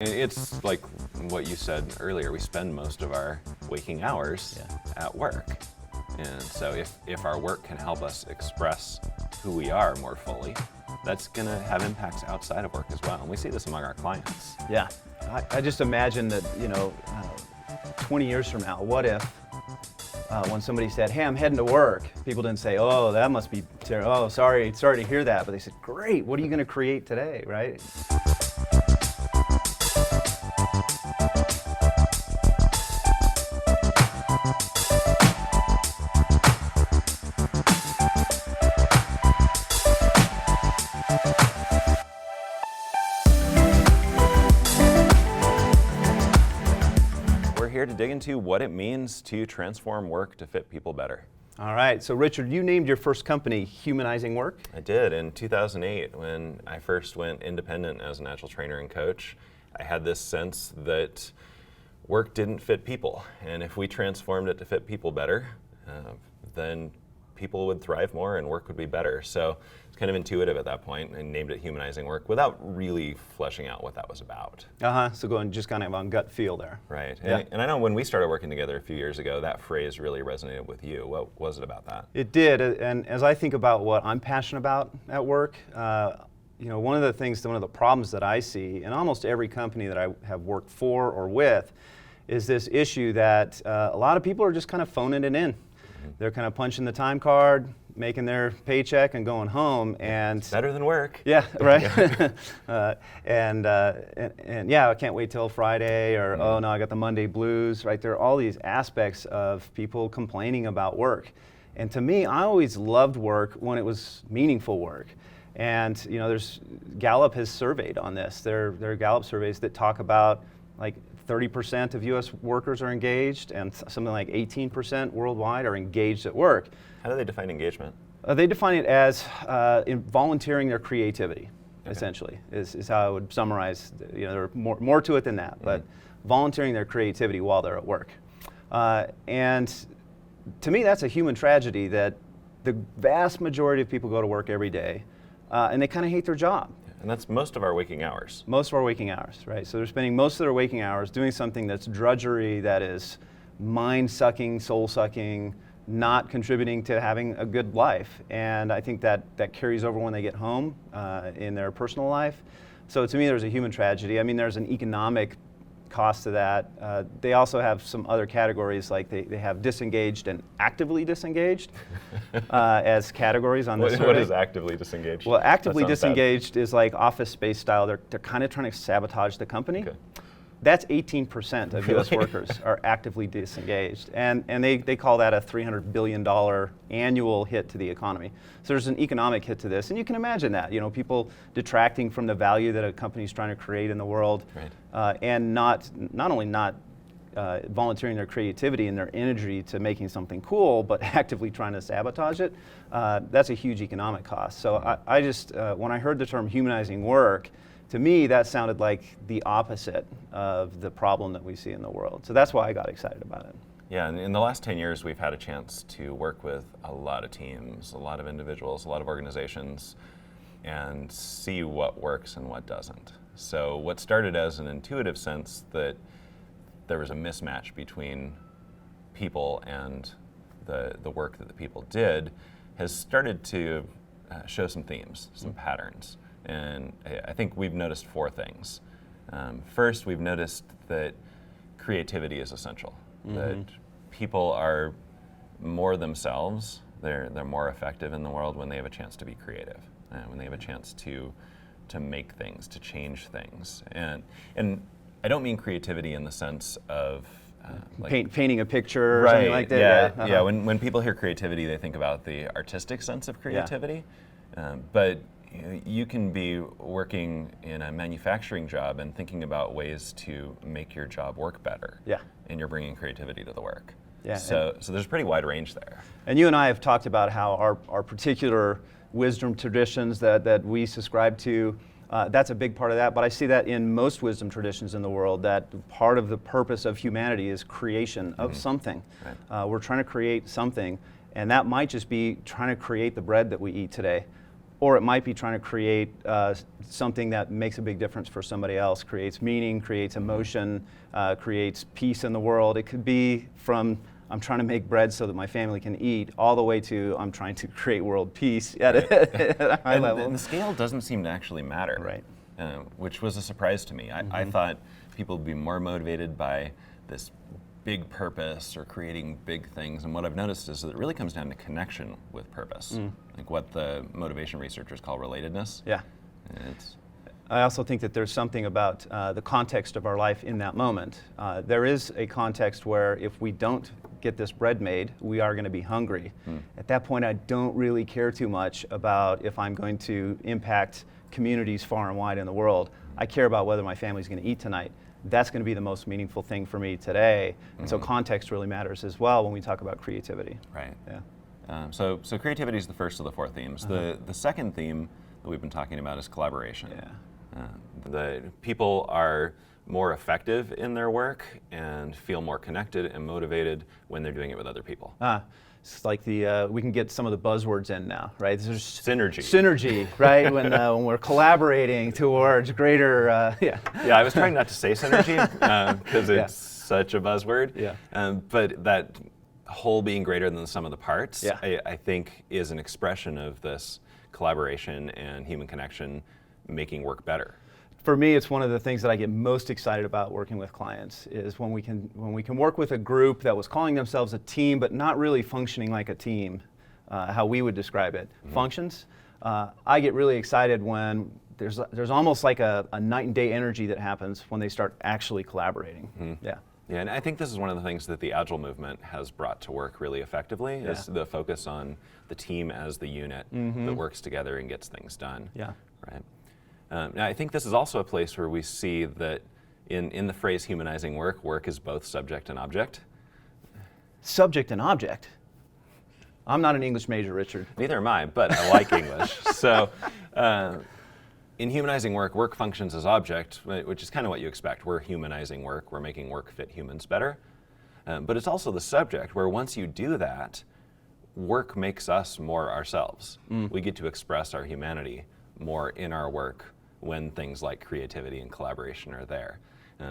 It's like what you said earlier, we spend most of our waking hours at work. And so if our work can help us express who we are more fully, that's going to have impacts outside of work as well. And we see this among our clients. Yeah, I just imagine that, 20 years from now, what if when somebody said, hey, I'm heading to work, people didn't say, oh, that must be terrible, oh, sorry to hear that, but they said, great, what are you going to create today, right? We're here to dig into what it means to transform work to fit people better. All right, so Richard, you named your first company Humanizing Work? I did in 2008 when I first went independent as an agile trainer and coach. I had this sense that work didn't fit people, and if we transformed it to fit people better, then people would thrive more and work would be better. So it's kind of intuitive at that point, and named it Humanizing Work without really fleshing out what that was about. So going just kind of on gut feel there. Right, Yeah. and I know when we started working together a few years ago, that phrase really resonated with you. What was it about that? It did, and as I think about what I'm passionate about at work, one of the problems that I see in almost every company that I have worked for or with is this issue that a lot of people are just kind of phoning it in. They're kind of punching the time card, making their paycheck and going home, and It's better than work. yeah, right. And yeah, I can't wait till Friday, or oh no, I got the Monday blues. Right, there are all these aspects of people complaining about work, and to me, I always loved work when it was meaningful work. And there's Gallup has surveyed on this. There are Gallup surveys that talk about like 30% of U.S. workers are engaged, and something like 18% worldwide are engaged at work. How do they define engagement? They define it as volunteering their creativity, essentially, is how I would summarize. There's more to it than that, but volunteering their creativity while they're at work. And to me, that's a human tragedy that the vast majority of people go to work every day, and they kind of hate their job. And that's most of our waking hours. Most of our waking hours, right? So they're spending most of their waking hours doing something that's drudgery, that is mind-sucking, soul-sucking, not contributing to having a good life. And I think that carries over when they get home in their personal life. So to me, there's a human tragedy. I mean, there's an economic cost to that. They also have some other categories, like they have disengaged and actively disengaged as categories on this survey. What is actively disengaged? Well, actively disengaged is like Office Space style. They're kind of trying to sabotage the company. Okay. That's 18% of U.S. workers are actively disengaged, and they call that a $300 billion annual hit to the economy. So there's an economic hit to this, and you can imagine that, people detracting from the value that a company's trying to create in the world, right. And not only not volunteering their creativity and their energy to making something cool, but actively trying to sabotage it. That's a huge economic cost. So I just, when I heard the term humanizing work, to me, that sounded like the opposite of the problem that we see in the world. So that's why I got excited about it. Yeah, and in the last 10 years, we've had a chance to work with a lot of teams, a lot of individuals, a lot of organizations, and see what works and what doesn't. So what started as an intuitive sense that there was a mismatch between people and the work that the people did has started to show some themes, some patterns. And I think we've noticed four things. First, we've noticed that creativity is essential. That people are more themselves. They're more effective in the world when they have a chance to be creative, when they have a chance to make things, to change things. And I don't mean creativity in the sense of painting a picture or right, something like that. Yeah. When people hear creativity, they think about the artistic sense of creativity. But you can be working in a manufacturing job and thinking about ways to make your job work better. Yeah. And you're bringing creativity to the work. Yeah. So there's a pretty wide range there. And you and I have talked about how our particular wisdom traditions that we subscribe to, that's a big part of that. But I see that in most wisdom traditions in the world, that part of the purpose of humanity is creation of something. Right. We're trying to create something, and that might just be trying to create the bread that we eat today. or it might be trying to create something that makes a big difference for somebody else, creates meaning, creates emotion, creates peace in the world. It could be from I'm trying to make bread so that my family can eat, all the way to I'm trying to create world peace at a high level. And the scale doesn't seem to actually matter, Right. Which was a surprise to me. I thought people would be more motivated by this big purpose or creating big things, and what I've noticed is that it really comes down to connection with purpose, like what the motivation researchers call relatedness. Yeah. It's I also think that there's something about the context of our life in that moment. There is a context where if we don't get this bread made, we are going to be hungry. At that point, I don't really care too much about if I'm going to impact communities far and wide in the world. I care about whether my family's going to eat tonight. That's going to be the most meaningful thing for me today. And so context really matters as well when we talk about creativity. right. Yeah. So creativity is the first of the four themes. The second theme that we've been talking about is collaboration. Yeah. The people are more effective in their work and feel more connected and motivated when they're doing it with other people. It's like the we can get some of the buzzwords in now, right? There's Synergy. Synergy, right? when we're collaborating towards greater, yeah. Yeah, I was trying not to say synergy because it's such a buzzword. Yeah. But that whole being greater than the sum of the parts, Yeah. I think, is an expression of this collaboration and human connection making work better. For me, it's one of the things that I get most excited about working with clients is when we can work with a group that was calling themselves a team, but not really functioning like a team, how we would describe it. Functions. I get really excited when there's almost like a night and day energy that happens when they start actually collaborating. Yeah. Yeah, and I think this is one of the things that the Agile movement has brought to work really effectively, is the focus on the team as the unit that works together and gets things done. Yeah. Right. Now, I think this is also a place where we see that in the phrase humanizing work, work is both subject and object. Subject and object. I'm not an English major, Richard. Neither am I, but I like English. So in humanizing work, work functions as object, which is kind of what you expect. We're humanizing work. We're making work fit humans better. But it's also the subject where once you do that, work makes us more ourselves. We get to express our humanity more in our work when things like creativity and collaboration are there.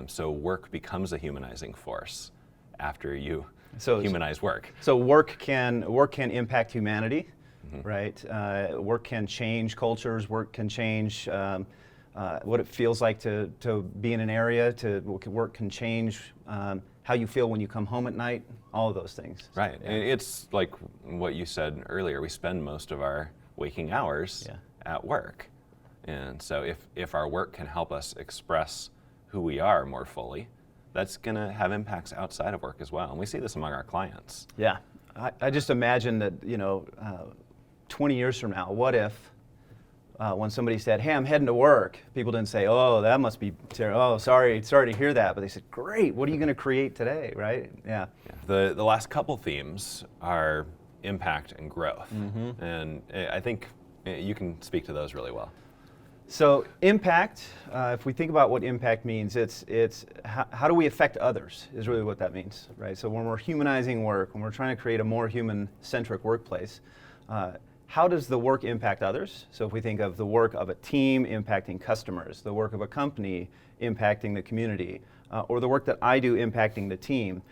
So work becomes a humanizing force after you humanize work. So work can impact humanity, right? Work can change cultures. Work can change what it feels like to be in an area. Work can change how you feel when you come home at night. All of those things. Right. Yeah. And it's like what you said earlier. We spend most of our waking hours at work. And so if our work can help us express who we are more fully, that's going to have impacts outside of work as well. And we see this among our clients. Yeah. I just imagine that, 20 years from now, what if when somebody said, hey, I'm heading to work, people didn't say, oh, that must be terrible. Oh, sorry to hear that. But they said, great, what are you going to create today, right? Yeah. The last couple themes are impact and growth. And I think you can speak to those really well. So impact, if we think about what impact means, it's how do we affect others is really what that means, right? So when we're humanizing work, when we're trying to create a more human-centric workplace, how does the work impact others? So if we think of the work of a team impacting customers, the work of a company impacting the community, or the work that I do impacting the team,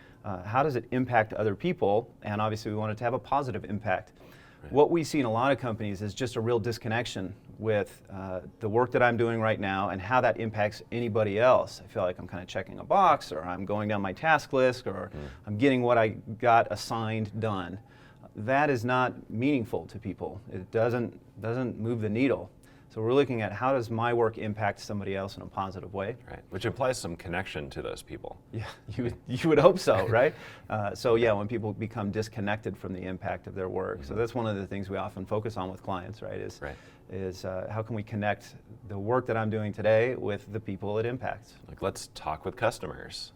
how does it impact other people? And obviously we want it to have a positive impact. What we see in a lot of companies is just a real disconnection with the work that I'm doing right now and how that impacts anybody else. I feel like I'm kind of checking a box, or I'm going down my task list, or I'm getting what I got assigned done. That is not meaningful to people. It doesn't move the needle. So we're looking at how does my work impact somebody else in a positive way. Right, which implies some connection to those people. Yeah, you would hope so, right? So yeah, when people become disconnected from the impact of their work. So that's one of the things we often focus on with clients, right? Is how can we connect the work that I'm doing today with the people it impacts? Like, let's talk with customers.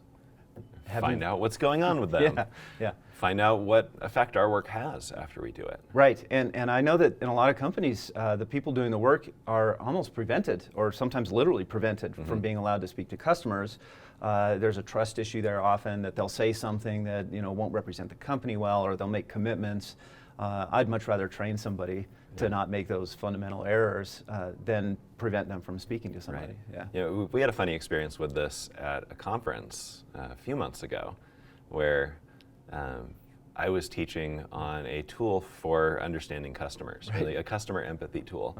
Find out what's going on with them. Yeah. Find out what effect our work has after we do it. Right, and I know that in a lot of companies, the people doing the work are almost prevented, or sometimes literally prevented, from being allowed to speak to customers. There's a trust issue there often, that they'll say something that won't represent the company well, or they'll make commitments. I'd much rather train somebody to not make those fundamental errors than prevent them from speaking to somebody. Right. Yeah. We had a funny experience with this at a conference a few months ago, where I was teaching on a tool for understanding customers, Right. really a customer empathy tool.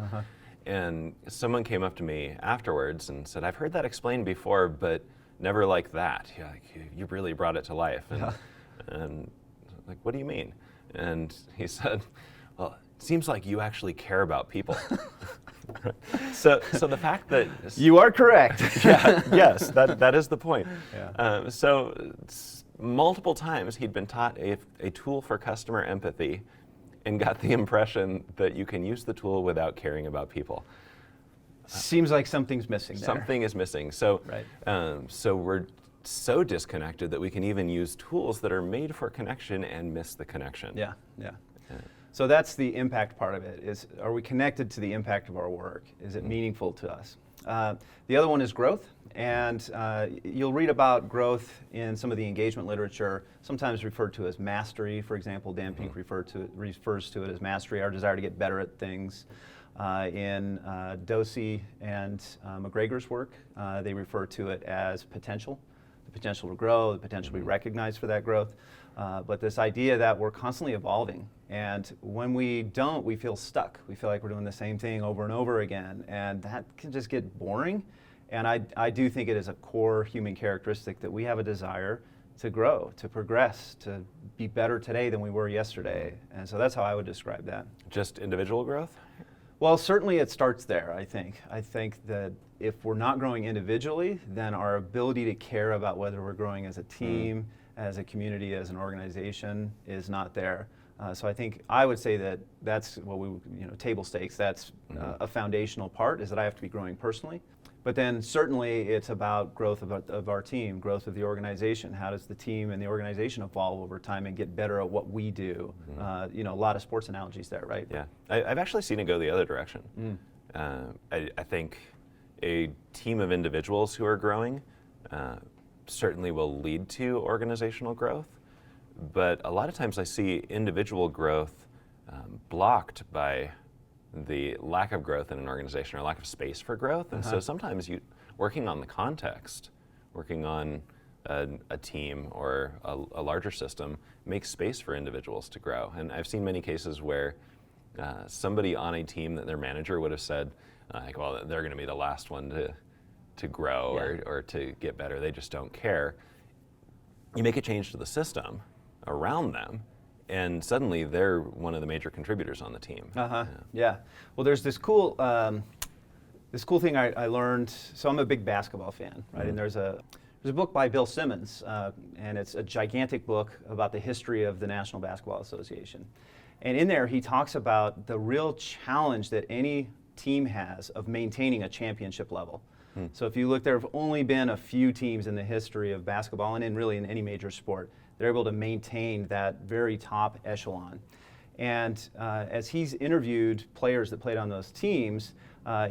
And someone came up to me afterwards and said, "I've heard that explained before, but never like that. Yeah, like, you really brought it to life." And like, "What do you mean?" And he said, "Well, it seems like you actually care about people." So the fact that You are correct. yes, that is the point. Yeah. Multiple times he'd been taught a tool for customer empathy and got the impression that you can use the tool without caring about people. Seems like something's missing there. Something is missing. So, Right. so we're so disconnected that we can even use tools that are made for connection and miss the connection. Yeah. So that's the impact part of it, is are we connected to the impact of our work? Is it meaningful to us? The other one is growth, and you'll read about growth in some of the engagement literature, sometimes referred to as mastery. For example, Dan Pink refers to it as mastery, our desire to get better at things. In Dosey and McGregor's work, they refer to it as potential, the potential to grow, the potential to be recognized for that growth. But this idea that we're constantly evolving, and when we don't, we feel stuck. We feel like we're doing the same thing over and over again, and that can just get boring. And I do think it is a core human characteristic that we have a desire to grow, to progress, to be better today than we were yesterday. And so that's how I would describe that. Just individual growth? Well, certainly it starts there, I think. I think that if we're not growing individually, then our ability to care about whether we're growing as a team, as a community, as an organization is not there. So I think I would say that that's what we, table stakes, that's a foundational part, is that I have to be growing personally. But then certainly it's about growth of our team, growth of the organization. How does the team and the organization evolve over time and get better at what we do? A lot of sports analogies there, right? Yeah, I've actually seen it go the other direction. I think a team of individuals who are growing certainly will lead to organizational growth, but a lot of times I see individual growth blocked by the lack of growth in an organization or lack of space for growth. And so sometimes working on the context, working on a team or a larger system makes space for individuals to grow. And I've seen many cases where somebody on a team that their manager would have said, well, they're going to be the last one to grow or to get better. They just don't care. You make a change to the system around them, and suddenly they're one of the major contributors on the team. Yeah. Well, there's this cool thing I learned. So I'm a big basketball fan, right? And there's a book by Bill Simmons, and it's a gigantic book about the history of the National Basketball Association. And in there, he talks about the real challenge that any team has of maintaining a championship level. So if you look, there have only been a few teams in the history of basketball, and really in any major sport, they're able to maintain that very top echelon. And as he's interviewed players that played on those teams,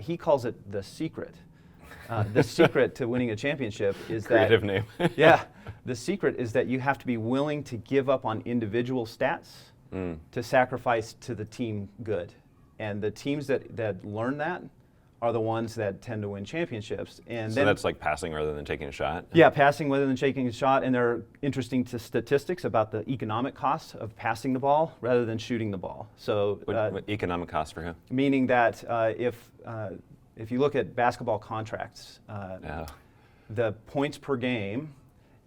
he calls it the secret. The secret to winning a championship is Creative name. The secret is that you have to be willing to give up on individual stats to sacrifice to the team good. And the teams that learn that are the ones that tend to win championships. And so that's like passing rather than taking a shot? Yeah, passing rather than taking a shot. And there are interesting statistics about the economic cost of passing the ball rather than shooting the ball. So, what economic cost for who? Meaning that if you look at basketball contracts, the points per game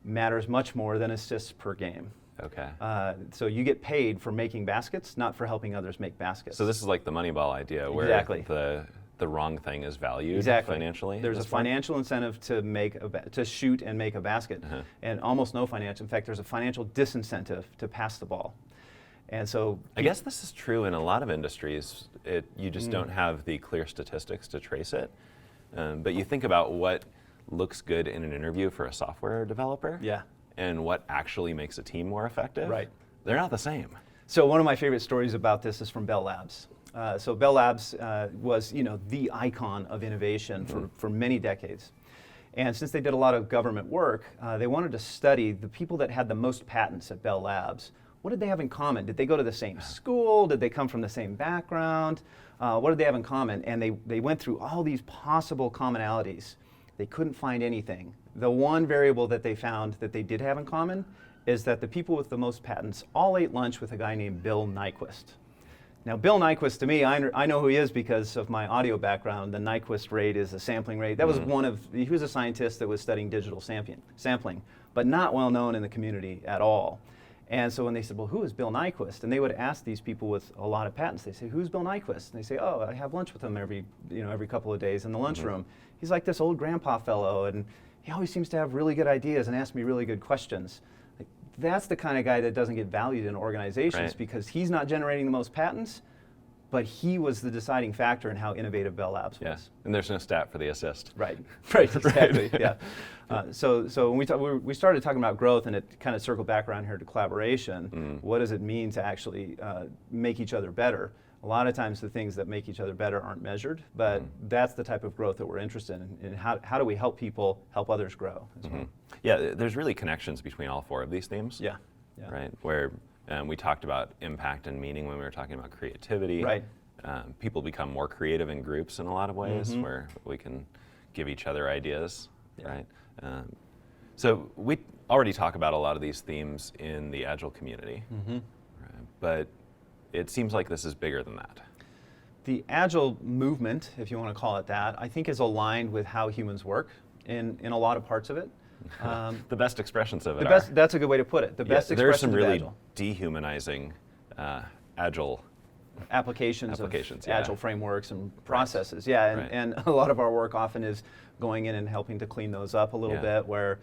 matters much more than assists per game. Okay. So you get paid for making baskets, not for helping others make baskets. So this is like the Moneyball idea, where the wrong thing is valued financially. There's a financial incentive to shoot and make a basket, and almost no financial. In fact, there's a financial disincentive to pass the ball. And so I guess this is true in a lot of industries. You just don't have the clear statistics to trace it. But you think about what looks good in an interview for a software developer, and what actually makes a team more effective. Right. They're not the same. So one of my favorite stories about this is from Bell Labs. So Bell Labs was, the icon of innovation for many decades. And since they did a lot of government work, they wanted to study the people that had the most patents at Bell Labs. what did they have in common? Did they go to the same school? Did they come from the same background? What did they have in common? And they went through all these possible commonalities. They couldn't find anything. The one variable that they found that they did have in common is that the people with the most patents all ate lunch with a guy named Bill Nyquist. Now, Bill Nyquist, to me, I know who he is because of my audio background. The Nyquist rate is a sampling rate. That was he was a scientist that was studying digital sampling, but not well known in the community at all. And so when they said, well, who is Bill Nyquist? And they would ask these people with a lot of patents, they say, who's Bill Nyquist? And they say, oh, I have lunch with him every couple of days in the lunchroom. He's like this old grandpa fellow, and he always seems to have really good ideas and ask me really good questions. Like, that's the kind of guy that doesn't get valued in organizations because he's not generating the most patents, but he was the deciding factor in how innovative Bell Labs was. Yeah, and there's no stat for the assist. Right, exactly, yeah. So when we started talking about growth, and it kind of circled back around here to collaboration, what does it mean to actually make each other better? A lot of times the things that make each other better aren't measured, but that's the type of growth that we're interested in. How do we help people help others grow as well? Yeah, there's really connections between all four of these themes. Yeah. Right, where we talked about impact and meaning when we were talking about creativity. Right. People become more creative in groups in a lot of ways where we can give each other ideas, right? So we already talk about a lot of these themes in the Agile community, right? But it seems like this is bigger than that. The Agile movement, if you want to call it that, I think is aligned with how humans work in a lot of parts of it. The best expressions of it are. That's a good way to put it. The best there are some expressions of really Agile. dehumanizing Agile applications of Agile frameworks and processes. Right. Yeah, and a lot of our work often is going in and helping to clean those up a little bit where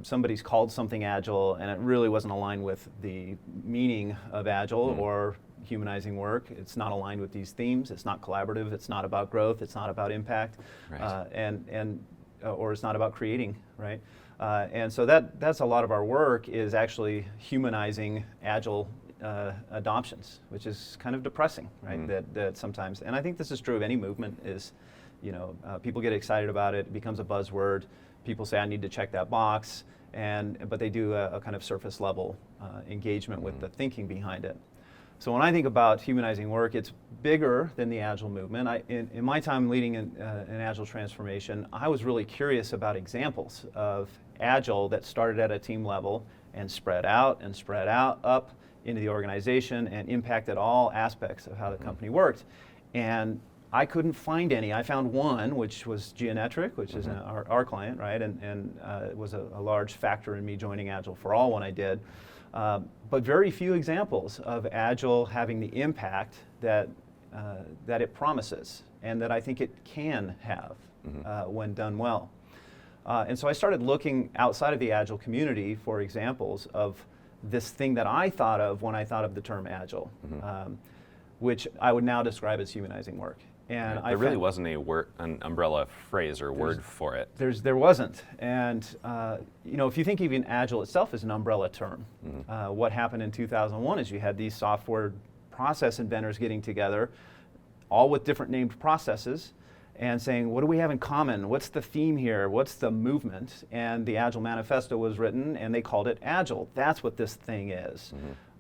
somebody's called something Agile and it really wasn't aligned with the meaning of Agile or humanizing work. It's not aligned with these themes. It's not collaborative. It's not about growth. It's not about impact. Right. Or it's not about creating, right? And so that's a lot of our work is actually humanizing Agile adoptions, which is kind of depressing, right? That sometimes, and I think this is true of any movement, is people get excited about it, it becomes a buzzword, people say I need to check that box, but they do a kind of surface level engagement with the thinking behind it. So when I think about humanizing work, it's bigger than the Agile movement. In my time leading an Agile transformation, I was really curious about examples of Agile that started at a team level and spread out up into the organization and impacted all aspects of how the company worked. And I couldn't find any. I found one, which was Geonetric, which is our client, right? And it was a large factor in me joining Agile for All when I did. But very few examples of Agile having the impact that it promises and that I think it can have when done well. And so I started looking outside of the Agile community for examples of this thing that I thought of when I thought of the term Agile, which I would now describe as humanizing work. And there really wasn't an umbrella phrase or word for it. There wasn't. And if you think even Agile itself is an umbrella term, what happened in 2001 is you had these software process inventors getting together, all with different named processes, and saying, what do we have in common? What's the theme here? What's the movement? And the Agile Manifesto was written, and they called it Agile. That's what this thing is.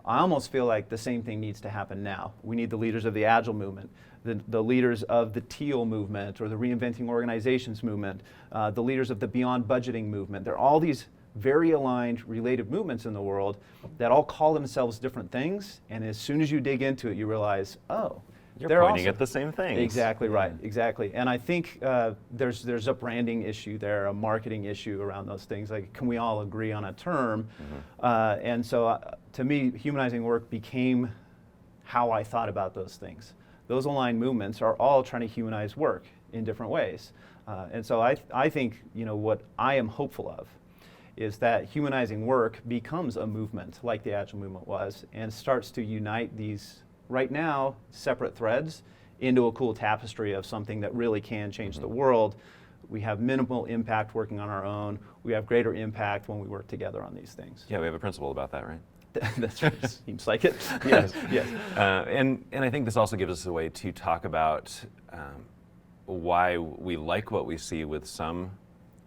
I almost feel like the same thing needs to happen now. We need the leaders of the Agile movement, the leaders of the Teal movement or the Reinventing Organizations movement, the leaders of the Beyond Budgeting movement. There are all these very aligned, related movements in the world that all call themselves different things, and as soon as you dig into it, you realize, oh, You're pointing at the same things. Exactly right, exactly. And I think there's a branding issue there, a marketing issue around those things. Like, can we all agree on a term? And so to me, humanizing work became how I thought about those things. Those aligned movements are all trying to humanize work in different ways. And so I think what I am hopeful of is that humanizing work becomes a movement like the Agile movement was and starts to unite these right now separate threads into a cool tapestry of something that really can change the world. We have minimal impact working on our own. We have greater impact when we work together on these things. Yeah, we have a principle about that, right? That's right. Seems like it. Yes. And I think this also gives us a way to talk about why we like what we see with some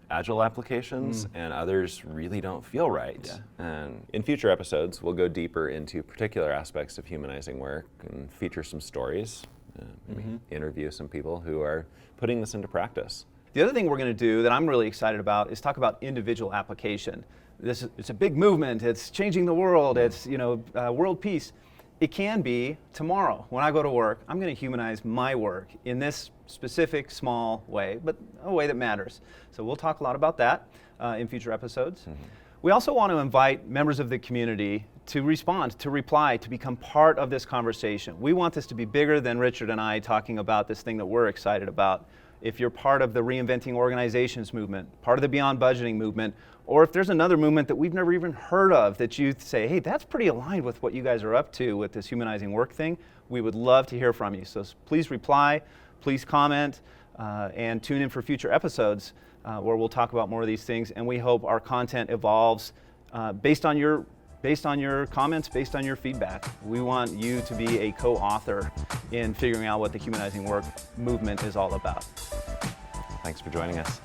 agile applications, and others really don't feel right. And in future episodes, we'll go deeper into particular aspects of humanizing work and feature some stories, maybe interview some people who are putting this into practice. The other thing we're going to do that I'm really excited about is talk about individual application. It's a big movement. It's changing the world. It's world peace. It can be tomorrow when I go to work. I'm going to humanize my work in this specific small way, but a way that matters. So we'll talk a lot about that in future episodes. We also want to invite members of the community to respond, to reply, to become part of this conversation. We want this to be bigger than Richard and I talking about this thing that we're excited about. If you're part of the Reinventing Organizations movement, part of the Beyond Budgeting movement, or if there's another movement that we've never even heard of that you say, hey, that's pretty aligned with what you guys are up to with this Humanizing Work thing, we would love to hear from you. So please reply, please comment, and tune in for future episodes where we'll talk about more of these things. And we hope our content evolves based on your comments, based on your feedback. We want you to be a co-author in figuring out what the Humanizing Work movement is all about. Thanks for joining us.